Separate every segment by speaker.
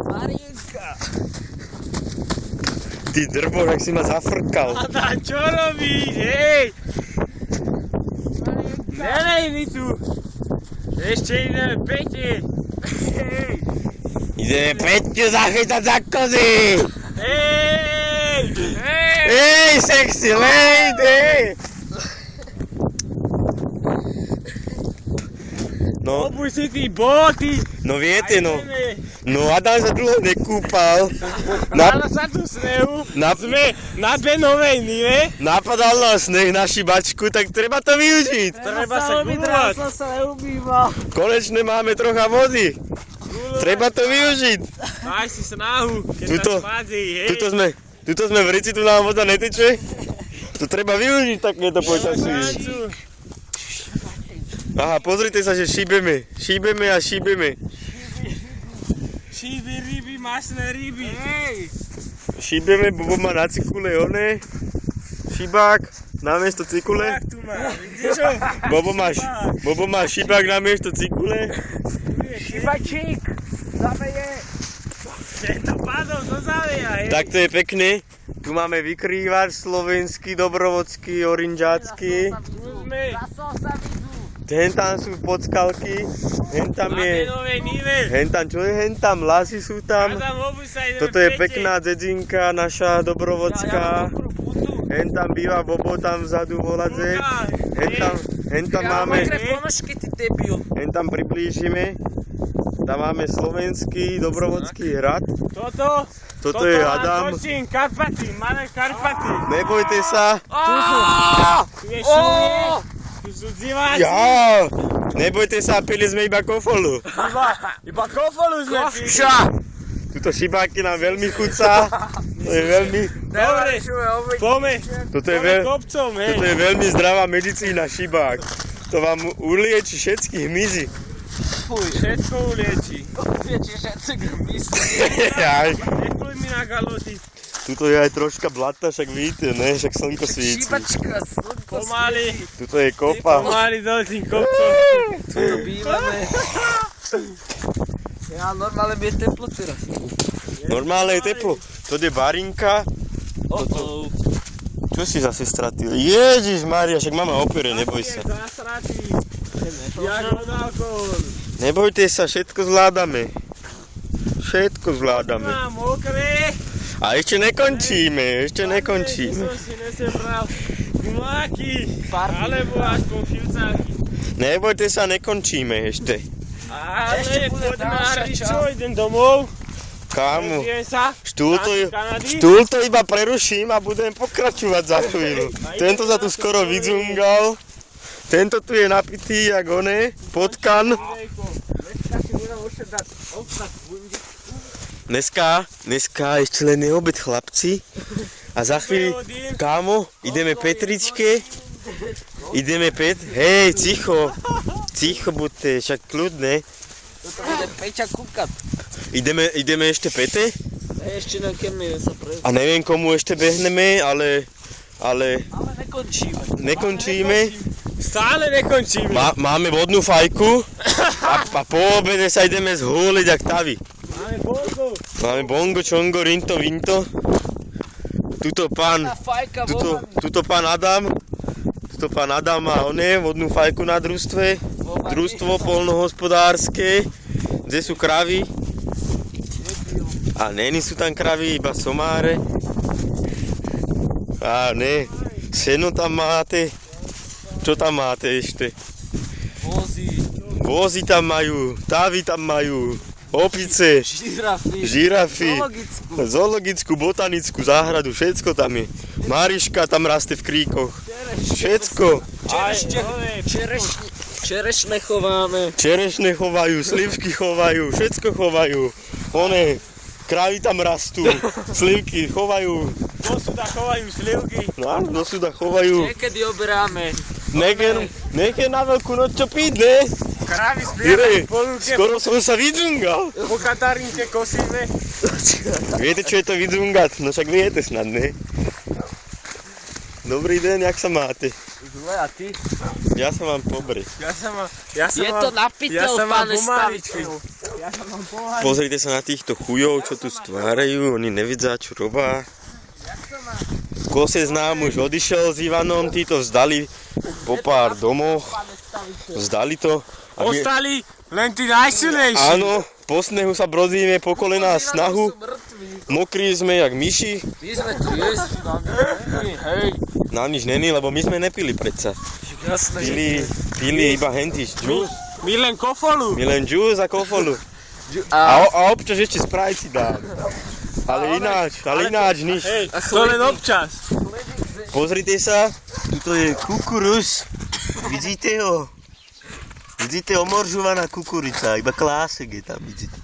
Speaker 1: Marienka.
Speaker 2: Ty drbo, jak si ma zafrkal.
Speaker 3: Adam, čo robíš? Hej! Nelej mi tu! Ešte ideme pekne! Hej!
Speaker 2: Ideme Peťu zachytať za kozy!
Speaker 3: Hej! Hej!
Speaker 2: Hej, sexy lady! No,
Speaker 3: Obuj si tí boty!
Speaker 2: no viete, no. No Adam sa dlho nekúpal.
Speaker 3: Ráno sa tu snehu. Sme na Benovej Nive.
Speaker 2: Napadal nás sneh na šibačku, tak treba to využiť.
Speaker 3: Treba sa gulovať.
Speaker 1: Ja som sa neumýval.
Speaker 2: Konečne máme trocha vody. Treba to využiť.
Speaker 3: Maj si snahu, keď
Speaker 2: Tuto-
Speaker 3: sa spází, hej.
Speaker 2: Tuto sme v rici, tu nám voda neteče. To treba využiť takéto počasie.
Speaker 3: Šancu.
Speaker 2: Aha, pozrite sa, že šíbeme. Šíbeme a šíbeme.
Speaker 3: Šíby ryby, masné ryby. Hej!
Speaker 2: Šíbeme, Bobo má na cikule oné. Šibák namiesto cikule.
Speaker 3: Tak tu má, vidíš čo?
Speaker 2: Bobo má šibák namiesto cikule.
Speaker 1: Šibačík. Zameje.
Speaker 3: Tento padol do záveja, hej.
Speaker 2: Tak to je pekné. Tu máme vykrývač slovenský, dobrovodský, orinžácky.
Speaker 3: Tu sme
Speaker 1: Zasol sa vidú.
Speaker 2: Hen tam sú podskalky. Hen tam
Speaker 3: na
Speaker 2: je...
Speaker 3: Benovej Nive.
Speaker 2: Hen tam, čo je hen tam? Lasy sú tam.
Speaker 3: Adam, obuj sa, ideme
Speaker 2: Toto je
Speaker 3: pekne.
Speaker 2: pekná dedzinka, naša dobrovodská. Hen tam býva Bobo tam vzadu voladze. Hen tam máme...
Speaker 1: Mokré ponožky, ty debil.
Speaker 2: Hen tam priblížime. Tam máme slovenský dobrovodský hrad. Toto je Adam.
Speaker 3: Točím, Karpaty, máme Karpaty.
Speaker 2: Nebojte sa.
Speaker 3: Tu je šunie, tu sú diváci.
Speaker 2: Ja. Nebojte sa, pili sme iba kofolu.
Speaker 3: Iba kofolu sme pili.
Speaker 2: Tuto šibáky nám veľmi chutá. To je veľmi...
Speaker 3: Dobre, poďme.
Speaker 2: Toto je,
Speaker 3: Poďme kopcom, hej.
Speaker 2: toto je veľmi zdravá medicína šibák. To vám ulieči všetky hmyzy.
Speaker 3: Všetko ulieči.
Speaker 1: Viete, že si myslí.
Speaker 2: Aj.
Speaker 3: Nepluj mi na galoty.
Speaker 2: Tuto je aj troška blata, však vidíte, ne? Však slnko svíci.
Speaker 1: Šibačka, slnko.
Speaker 3: Pomaly,
Speaker 2: Tuto je kopa.
Speaker 3: pomaly do tých kopcov.
Speaker 1: Tu bývame. Ja normálne mi je teplo teraz.
Speaker 2: Normálne je teplo. Toto je barinka. Čo si zase stratil? Ježišmária, však mama opere, neboj sa.
Speaker 3: Zasratý. Jak od alkohol.
Speaker 2: Nebojte sa, všetko zvládame. Všetko zvládame.
Speaker 3: Mám mokré.
Speaker 2: A ešte nekončíme, ešte nekončíme.
Speaker 3: Som si nesebral gumáky, alebo aspoň filcáky.
Speaker 2: Nebojte sa, nekončíme ešte.
Speaker 3: Ale
Speaker 1: Ešte bude
Speaker 3: poďme
Speaker 1: ďalšia
Speaker 3: Ardi,
Speaker 1: časť.
Speaker 3: čo, idem domov.
Speaker 2: Kámo,
Speaker 3: Prežijem sa. Kanady.
Speaker 2: štúl to iba preruším a budem pokračovať za chvíľu. Tento sa tu skoro vydzungal. Tento tu je napitý jak oné, potkan. Dneska ešte len je obed, chlapci. A za chvíľu, kámo, ideme Petričke. Hej, ticho buďte, však kľudne.
Speaker 1: Toto bude Peťa kúkať.
Speaker 2: Ideme ešte Pete?
Speaker 1: Ešte nekemy sa prejsť.
Speaker 2: A neviem komu ešte behneme, ale
Speaker 1: Ale nekončíme.
Speaker 2: nekončíme.
Speaker 3: Stále nekončíme.
Speaker 2: Máme vodnú fajku a po obede sa ideme zhúliť jak tavy.
Speaker 3: Máme bongo.
Speaker 2: Máme bongo, čongo, rinto, vinto. Tuto pán Adam má vodnú fajku na družstve. Družstvo poľnohospodárske, kde sú kravy. A není sú tam kravy, iba somáre. A ne, seno tam máte. Čo tam máte ešte? Vozy tam majú, távy tam majú, opice, žirafy, zoologickú, botanickú záhradu, všetko tam je. Mariška tam rastie v kríkoch. Všetko.
Speaker 1: Čerešne chováme.
Speaker 2: Čerešne chovajú, slivky chovajú, všetko chovajú. Krávy tam rastú, slivky chovajú.
Speaker 3: Do suda chovajú slivky.
Speaker 2: No áno, do suda chovajú.
Speaker 1: Niekedy oberáme.
Speaker 2: Nechaj na veľkú noc čo piť, ne?
Speaker 3: Krávy spievajú v polúke.
Speaker 2: Skoro som sa vydzungal.
Speaker 3: Po Katarínke kosíme.
Speaker 2: Viete, čo je to vydzungať? No však viete snad, ne? Dobrý deň, jak sa máte?
Speaker 1: Zle, a ty?
Speaker 2: Ja sa mám pobre.
Speaker 1: Je to na pytel, pane Stavičku.
Speaker 3: Ja sa vám pomáham.
Speaker 2: Pozrite sa na týchto chujov, čo tu stvárajú, oni nevedia, čo robia. Kosec nám už odišiel s Ivanom, títo vzdali po pár domoch, vzdali to. A my-
Speaker 3: Ostali len tí najsilnejší.
Speaker 2: Áno, po snehu sa brodíme po kolená snahu, mokrí sme jak myši,
Speaker 1: My sme tu jesť, hej.
Speaker 2: nám nič není, lebo my sme nepili predsa.
Speaker 1: Jasné, že...
Speaker 2: Pili iba hentyš džús,
Speaker 3: My len kofolu.
Speaker 2: my len džús a kofolu.
Speaker 1: A
Speaker 2: A občas ešte Sprite si dám. Ale ináč nič.
Speaker 3: Hej, to len občas.
Speaker 2: Pozrite sa, tuto je kukuruz, vidíte ho? Vidíte omoržovaná kukurica, iba klásek je tam, vidíte.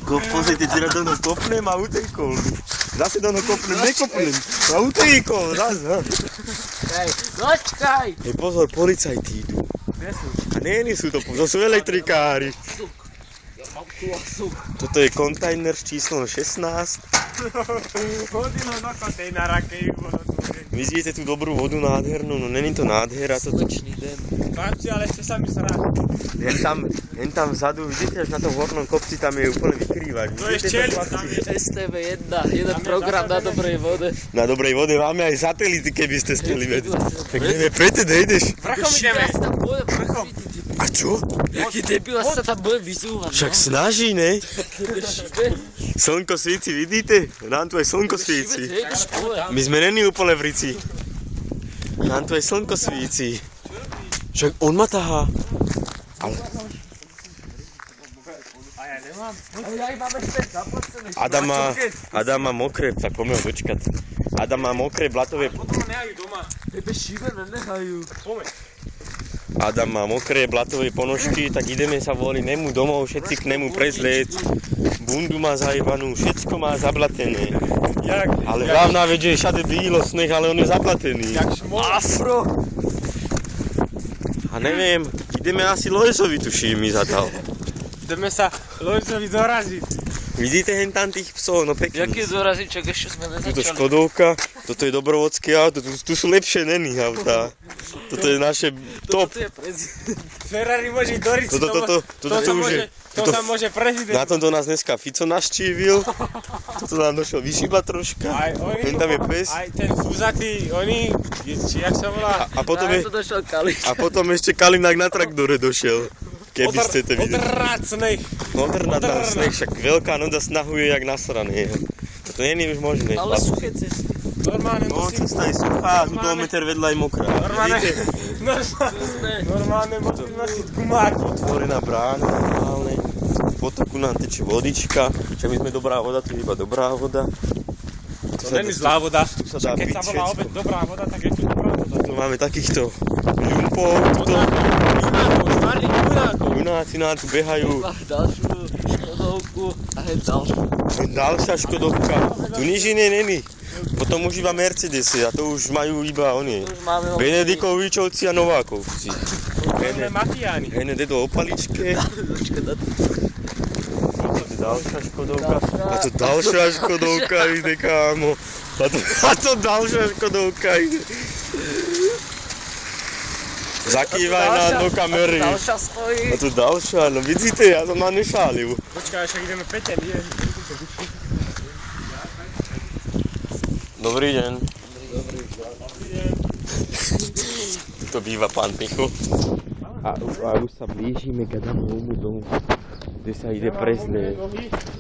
Speaker 2: Pozrite, teraz do toho kopnem a utekol. Zase do toho kopnem, nekopnem. A utekol, zase.
Speaker 1: hej, počkaj.
Speaker 2: Hej, pozor, policajti idú. A nie sú to, to sú elektrikári. Toto je kontajner s číslom 16.
Speaker 3: Hodilo do kontejnera, keď ju bolo tu.
Speaker 2: Vidíte tú dobrú vodu nádhernú, no není to nádhera, toto.
Speaker 1: Slnečný den.
Speaker 3: Chlapci, ale ešte sa mi srát.
Speaker 2: Hen tam vzadu, vidíte, až na tom hornom kopci, tam je úplne vykrývač.
Speaker 3: To je ščeli, tam je.
Speaker 1: STV1, jeden program na dobrej vode.
Speaker 2: Na dobrej vode máme aj satelity, keby ste chceli vedieť. Tak ideme, preto nejdeš.
Speaker 3: Vrchom ideme.
Speaker 1: Ja sa tam budem
Speaker 3: Vrchom.
Speaker 2: A čo?
Speaker 1: Jaký debil sa tam bude vyzúvať,
Speaker 2: Však snaží, ne?
Speaker 1: Šibe,
Speaker 2: Slnko svíci, vidíte? Nám tu aj slnko
Speaker 1: šibe,
Speaker 2: svíci.
Speaker 1: ideš pole.
Speaker 2: My sme není úplne v rici. Nám tu aj slnko svíci. Však on ma tahá. Ale
Speaker 3: A ja nemám.
Speaker 1: Ale ja ich mám ešte zaplacené.
Speaker 2: Adam má mokré, tak poďme ho dočkať. Adam má mokré blatové,
Speaker 3: Potom nehajú doma.
Speaker 1: Tebe šibe nenechajú.
Speaker 3: Pomeň.
Speaker 2: Adam má mokré blatové ponožky, tak ideme sa voliť nemu domov, všetci k nemu prezliec. Bundu má zajebanú, všetko má zablatené.
Speaker 3: Jak?
Speaker 2: Ale hlavná vec, že je všade bílo sneh, ale on je zablatený.
Speaker 3: Jak šmol.
Speaker 1: Afro.
Speaker 2: A neviem, ideme asi Lojesovi tuším mi zadal.
Speaker 3: Ideme sa Lojzovi doraziť.
Speaker 2: Vidíte hen tam tých psov, no pekný.
Speaker 1: Jaký doraziček, ešte sme
Speaker 2: Tuto
Speaker 1: nezačali.
Speaker 2: Škodovka, toto je dobrovodské auto, tu sú lepšie není autá. Toto je naše top.
Speaker 1: Toto je prezident.
Speaker 3: Ferrari môže ísť do Rici.
Speaker 2: Toto
Speaker 3: sa
Speaker 2: už je.
Speaker 3: môže, to sa môže prezident.
Speaker 2: Na tomto nás dneska Fico naštívil. Toto nám došiel vyšíbať troška.
Speaker 3: Aj oni,
Speaker 2: Hen tam je pes.
Speaker 3: aj ten Zuzatý, oni, či jak sa volá?
Speaker 2: A potom,
Speaker 1: Aj
Speaker 2: je,
Speaker 1: to došiel Kališ.
Speaker 2: a potom ešte Kalinák na traktore došiel. Keby chcete vidieť.
Speaker 3: Odrát sneh.
Speaker 2: Odrnať nám sneh, však veľká noda snahuje jak nasrané. Toto nie je už možné.
Speaker 1: Ale suché cesty.
Speaker 3: Normálne
Speaker 2: No,
Speaker 3: musím...
Speaker 2: cesta je suchá a tu toho meter vedľa je mokrá.
Speaker 3: Normálne,
Speaker 2: Vidíte?
Speaker 3: normálne musím nosiť gumáky.
Speaker 2: Otvorená brána, normálne. V potoku nám teče vodička. Však my sme dobrá voda, tu je iba dobrá voda.
Speaker 3: To není zlá voda.
Speaker 2: Tu sa dá
Speaker 3: Keď
Speaker 2: piť
Speaker 3: sa volá
Speaker 2: všetko.
Speaker 3: opäť dobrá voda, tak je to dobrá voda.
Speaker 2: Tu máme takýchto ľumpov, tuto.
Speaker 3: Starých junákov.
Speaker 2: Junáci nám tu behajú.
Speaker 1: Máš ďalšiu Škodovku a hej ďalšiu.
Speaker 2: Ďalšia Škodovka. Tu nič iné není. Potom už iba Mercedesy a to už majú iba oni.
Speaker 1: Už máme
Speaker 2: Benedikovičovci a Novákovci.
Speaker 3: Máme Matiáni.
Speaker 2: Hene do opaličke.
Speaker 1: Počkaj,
Speaker 2: Ďalšia Škodovka. A to ďalšia Škodovka ide, kámo. A to ďalšia Škodovka ide. Zakývaj nám do kamery.
Speaker 1: ďalšia stojí.
Speaker 2: A to ďalšia, no vidíte, ja som ma nešálil.
Speaker 3: Počkaj, však ideme Peťa, nie?
Speaker 2: Dobrý deň. Tuto býva pán Micho. A už sa blížime k Adamovmu domu, kde sa ide prezlieť.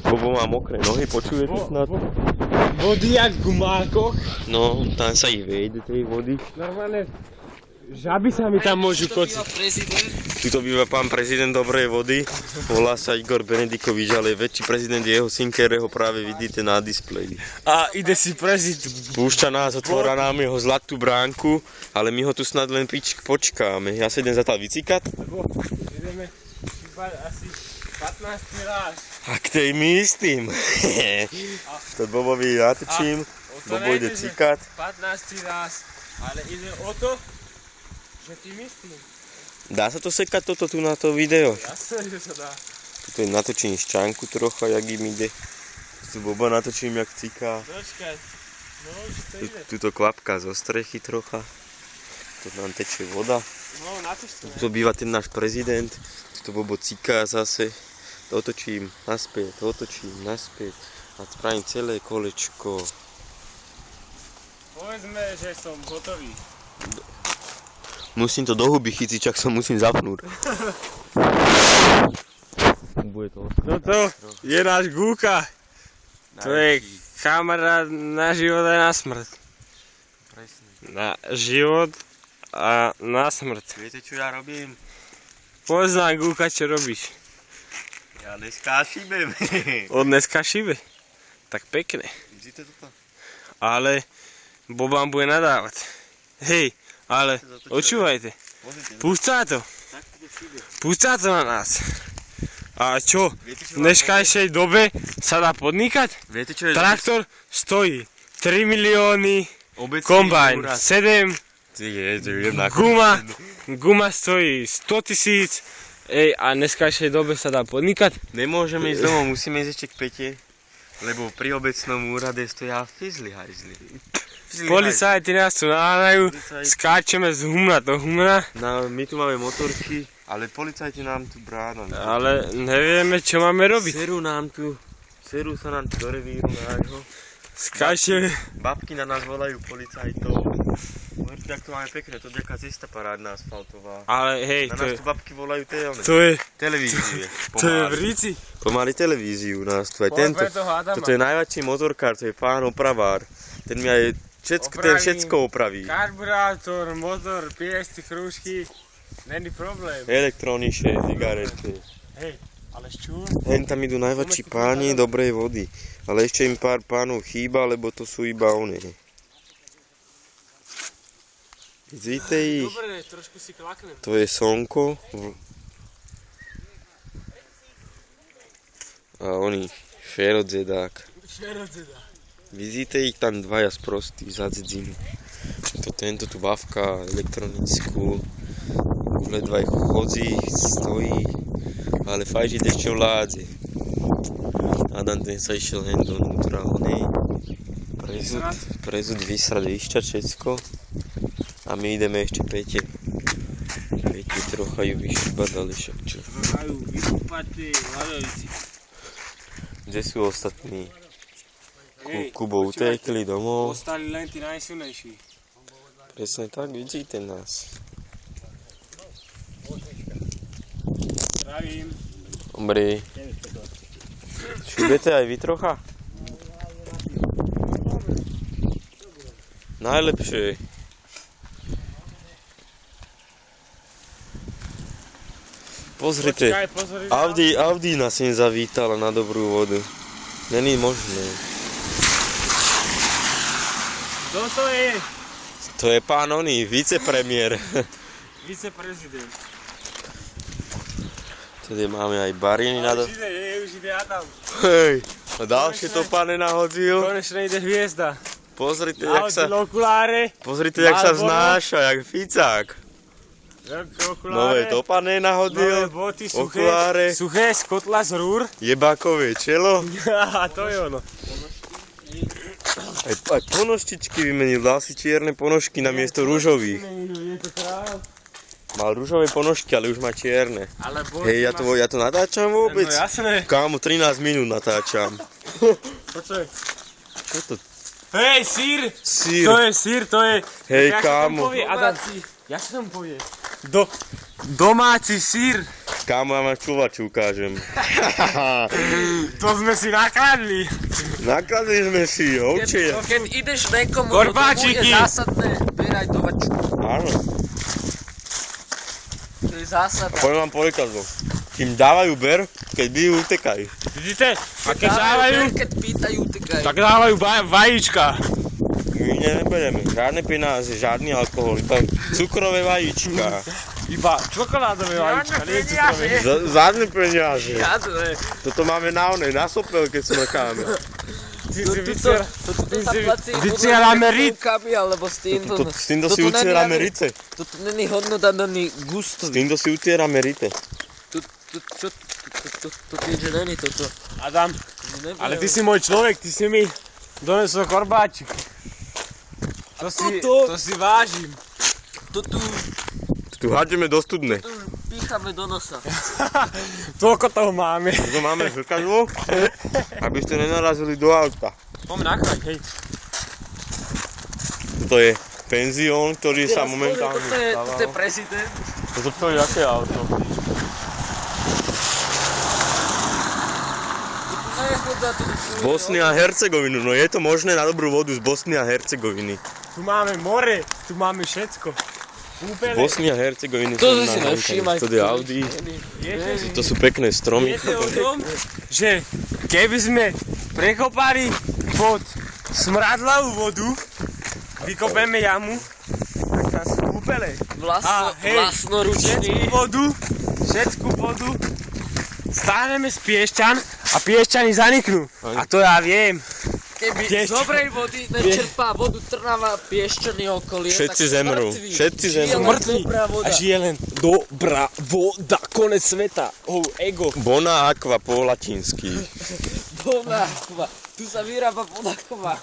Speaker 2: Bobo má mokré nohy, počujete snad?
Speaker 3: Vody jak v gumákoch.
Speaker 2: No, tam sa ich vejde tej vody.
Speaker 3: Normálne, žaby sa mi tam môžu kociť.
Speaker 1: Prezident.
Speaker 2: Tuto býva pán prezident dobrej vody. Volá sa Igor Benedikovič, ale väčší prezident je jeho syn, ktorého práve vidíte na displeji.
Speaker 3: A ide si preziť.
Speaker 2: Púšťa nás, otvára nám jeho zlatú bránku, ale my ho tu snad len počkáme. Ja sa idem zatiaľ vycikať.
Speaker 3: Ideme iba asi 15 raz.
Speaker 2: A k tej my istým. To Bobovi natočím. Bobo ide cikať.
Speaker 3: 15 raz. Ale ide o to, že ty myslím.
Speaker 2: Dá sa to sekať toto tu na to video?
Speaker 3: Jasne, že sa dá.
Speaker 2: Tuto im natočím šťanku trocha, jak im ide. Tu Boba natočím, jak ciká.
Speaker 3: Počkaj. No, už to ide.
Speaker 2: Tuto kvapka zo strechy trocha. Tu nám teče voda.
Speaker 3: No, na to čo?
Speaker 2: Tu býva ten náš prezident. Tuto Bobo ciká zase. otočím naspäť a spravím celé kolečko.
Speaker 3: Povedzme, že som hotový.
Speaker 2: Musím to do huby chytiť, čak sa musím zapnúť. Bude to
Speaker 3: Toto je náš Gúka. To je kamarát na život a na smrť. Na život a na smrť.
Speaker 2: Viete, čo ja robím?
Speaker 3: Poznám Gúka, čo robíš.
Speaker 2: Ja dneska šíbem.
Speaker 3: Od dneska šibe. Tak pekne.
Speaker 2: Vidíte to tam?
Speaker 3: Ale Boban bude nadávať. Hej, ale počúvajte. Púšťa to. Púšťa to na nás. A čo? V dneškajšej dobe sa dá podnikať?
Speaker 2: Viete, čo je
Speaker 3: Traktor stojí 3 milióny, kombajn 7, guma stojí 100 000. Ej, a v dneškajšej dobe sa dá podnikať?
Speaker 2: Nemôžeme ísť domov, musíme ísť ešte k Pete, lebo pri obecnom úrade stoja fizli hajzli.
Speaker 3: Policajti nás tu náhľajú, skáčeme z humna do humna.
Speaker 2: No, my tu máme motorky, ale policajti nám tu brána.
Speaker 3: Ale nevieme, čo máme robiť.
Speaker 2: Serú sa nám tu do revíru nášho.
Speaker 3: Skáčeme.
Speaker 2: Babky na nás volajú policajtov. Môžete, ak to máme pekné, to je taká cesta parádna asfaltová.
Speaker 3: Ale hej,
Speaker 2: Na nás tu babky volajú televíziu.
Speaker 3: To je v Ríci.
Speaker 2: Pomaly televíziu nás tu aj tento. Toto je najväčší motorkár, to je pán opravár. Ten mi aj všetko opraví.
Speaker 3: Karburátor, motor, piesty, krúžky, není problém.
Speaker 2: Elektroniše, cigarety.
Speaker 3: Hej, ale šťúr?
Speaker 2: Hen tam idú najväčší páni dobrej vody. Ale ešte im pár pánov chýba, lebo to sú iba oni. Vidíte ich?
Speaker 3: Dobre, trošku si klaknem.
Speaker 2: To je Sonko. A oni, Šerodzedák. Vidíte ich tam dvaja sprostí za dzinu. Tento tu bavka elektronickú. Ledva ich chodí, stojí. Ale fajžiť ešte vládze. Adam ten sa išiel hen donútra, onej. Prezud, vysrať, vyšťať všetko. A my ideme ešte Pete. Pete trocha ju vyšúbať, ale však čo.
Speaker 3: Trochajú vyšúpať tie ľadovici.
Speaker 2: Kde sú ostatní? Kubo utekli domov.
Speaker 3: Ostali len tí najsilnejší.
Speaker 2: Presne tak, vidíte nás.
Speaker 3: Zdravím.
Speaker 2: Dobrý. Šúbete aj vy trocha? Najlepšie. Pozrite, Audi nás sem zavítala na dobrú vodu. Není možné.
Speaker 3: Kto to je?
Speaker 2: To je pán oný, vicepremiér.
Speaker 3: Viceprezident.
Speaker 2: Tady máme aj bariny na
Speaker 3: Už ide Adam.
Speaker 2: Hej, a ďalšie to pane nahodil.
Speaker 3: Konečne ide hviezda.
Speaker 2: Pozrite,
Speaker 3: Nahodil
Speaker 2: jak sa vznáša, jak Ficák.
Speaker 3: okuláre.
Speaker 2: Nové to pane nahodil.
Speaker 3: Nové boty,
Speaker 2: okuláre.
Speaker 3: suché z kotla z rúr.
Speaker 2: Jebákové čelo.
Speaker 3: A to je ono.
Speaker 2: Aj ponoštičky vymenil, dal si čierne ponožky na miesto rúžových.
Speaker 3: Je to kráľ.
Speaker 2: Mal rúžové ponožky, ale už má čierne. Hej, ja to natáčam vôbec?
Speaker 3: No jasné.
Speaker 2: Kámo, 13 minút natáčam.
Speaker 3: Počuj.
Speaker 2: Čo to?
Speaker 3: Hej, sír!
Speaker 2: Sír.
Speaker 3: To je sír, to je...
Speaker 2: Hej,
Speaker 3: jak
Speaker 2: kámo.
Speaker 3: Jak sa tam povie? Domáci sír.
Speaker 2: Kámo, ja máš čuvaču, ukážem.
Speaker 3: To sme si nakladli.
Speaker 2: Nakladli sme si, ovčie.
Speaker 1: Keď ideš niekomu do domu, je zásadné berať do vačku.
Speaker 2: Áno.
Speaker 1: To je zásadné.
Speaker 2: Poviem vám porekazom. Kým dávajú ber, keď bijú, utekaj.
Speaker 3: Vidíte? A keď dávajú,
Speaker 1: Keď pýtajú, tekaj.
Speaker 3: tak dávajú vajíčka.
Speaker 2: My neberieme žiadne peniaze, žiadny alkohol, iba cukrové vajíčka.
Speaker 3: Iba čokoládové vajíčka, nie cukrové.
Speaker 2: Žiadne peniaze.
Speaker 1: Žiadne.
Speaker 2: Toto máme na sopel, keď smrkáme.
Speaker 3: Ty si
Speaker 1: Toto sa plací
Speaker 3: vycieráme rit.
Speaker 1: rukami, alebo s týmto.
Speaker 2: S týmto si utierame rite.
Speaker 1: Toto není hodnota, není
Speaker 2: S
Speaker 1: gustový.
Speaker 2: týmto si utierame rite.
Speaker 1: To keďže není toto.
Speaker 3: Adam, ale ty si môj človek, ty si mi donesol korbáčik. To si vážim.
Speaker 1: Tu
Speaker 2: Tu hádžeme do studne.
Speaker 1: pich Necháme do nosa.
Speaker 3: Toľko toho máme.
Speaker 2: Tu máme zrkadlo, aby ste nenarazili do auta.
Speaker 3: Poďme nakrať, hej.
Speaker 2: To je penzión, ktorý sa momentálne
Speaker 1: Toto je prezident.
Speaker 2: To je aké auto? Z Bosny a Hercegoviny, no je to možné na dobrú vodu z Bosny a Hercegoviny.
Speaker 3: Tu máme more, tu máme všetko.
Speaker 2: Z
Speaker 3: Úplne.
Speaker 2: Bosny a Hercegoviny
Speaker 1: To
Speaker 2: som
Speaker 1: si
Speaker 2: na
Speaker 1: nevšímaj.
Speaker 2: to je Audi, to sú pekné stromy.
Speaker 3: Viete o tom, že keby sme prekopali pod smradlavú vodu, vykopeme jamu, tak tam sú kúpele.
Speaker 1: Vlastnoručný.
Speaker 3: Všetku vodu stáhneme z piešťan a piešťany zaniknú. A to ja viem.
Speaker 1: Keby
Speaker 3: Piešťan.
Speaker 1: z dobrej vody nečerpá vodu Trnava, Piešťany okolie,
Speaker 2: Všetci
Speaker 1: tak sú
Speaker 2: zemrú,
Speaker 1: mŕtvi.
Speaker 2: všetci
Speaker 1: Žije
Speaker 2: zemrú.
Speaker 1: len
Speaker 3: Mŕtvi.
Speaker 1: dobrá voda.
Speaker 3: A žije len dobrá voda, konec sveta. Ego.
Speaker 2: Bona aqua po latinsky.
Speaker 1: Bonakva. Tu sa vyrába Bonakva.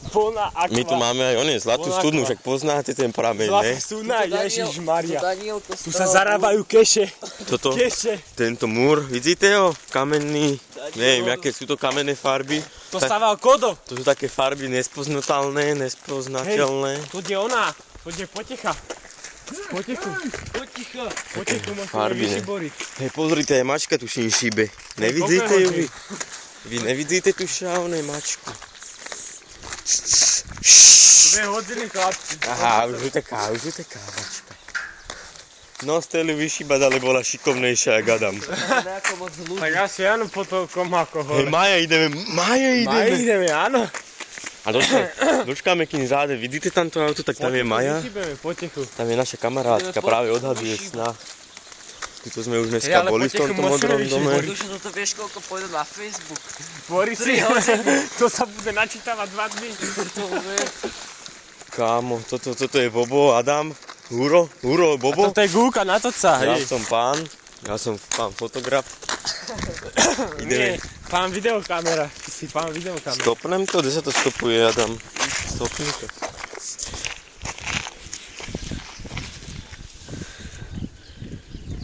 Speaker 3: Plná aqua.
Speaker 2: My tu máme aj zlatú
Speaker 3: Bona
Speaker 2: studnu,
Speaker 3: aqua.
Speaker 2: však poznáte ten prameň,
Speaker 3: Zlatá
Speaker 2: ne?
Speaker 3: studna, Ježišmaria.
Speaker 1: Danielko
Speaker 3: Tu sa zarábajú keše.
Speaker 2: Toto,
Speaker 3: Keše.
Speaker 2: tento múr, vidíte ho? Kamenný, neviem, aké sú to kamenné farby.
Speaker 3: To stával Kodo.
Speaker 2: To sú také farby nespoznateľné, nespoznateľné.
Speaker 3: To je ona. To je potecha. Potechu.
Speaker 1: Poticho.
Speaker 3: Potechu možno
Speaker 2: Farby, ne?
Speaker 3: vyšiboriť.
Speaker 2: Hej, pozrite, aj mačka tu šíbe. Nevidíte ju vy? Vy nevidíte tu šávne mačku?
Speaker 3: 2 hodiny, chlapci.
Speaker 2: Aha, už uteká mačka. No, steli vyšíbať, ale bola šikovnejšia, jak Adam.
Speaker 1: Nejako moc ľudí.
Speaker 3: Tak asi áno po toľkom ako
Speaker 2: Hej,
Speaker 3: hore.
Speaker 2: Maja, ideme.
Speaker 3: Ideme, áno.
Speaker 2: A dočkáme, kým záde. Vidíte tam to auto, tak tam je Maja.
Speaker 3: Vyšibeme potechu.
Speaker 2: Tam je naša kamarátka, práve odhaduje snah. Tuto sme už
Speaker 3: Hej,
Speaker 2: dneska
Speaker 3: ale
Speaker 2: boli v
Speaker 3: potechu
Speaker 2: tomto
Speaker 3: musíme
Speaker 2: modrom
Speaker 3: vyšiboriť.
Speaker 2: dome.
Speaker 1: Dušo, toto vieš, koľko pôjde na Facebook.
Speaker 3: Tvori si, to sa bude načítavať 2 dny.
Speaker 1: To vie.
Speaker 2: Kámo, toto je Bobo, Adam, Huro, Bobo.
Speaker 3: Toto je gúka na to sa,
Speaker 2: Ja
Speaker 3: hej.
Speaker 2: som pán fotograf.
Speaker 3: Nie,
Speaker 2: Ideme.
Speaker 3: pán videokamera. Ty si pán videokamera.
Speaker 2: Stopnem to, kde sa to stopuje, Adam? Stopni to.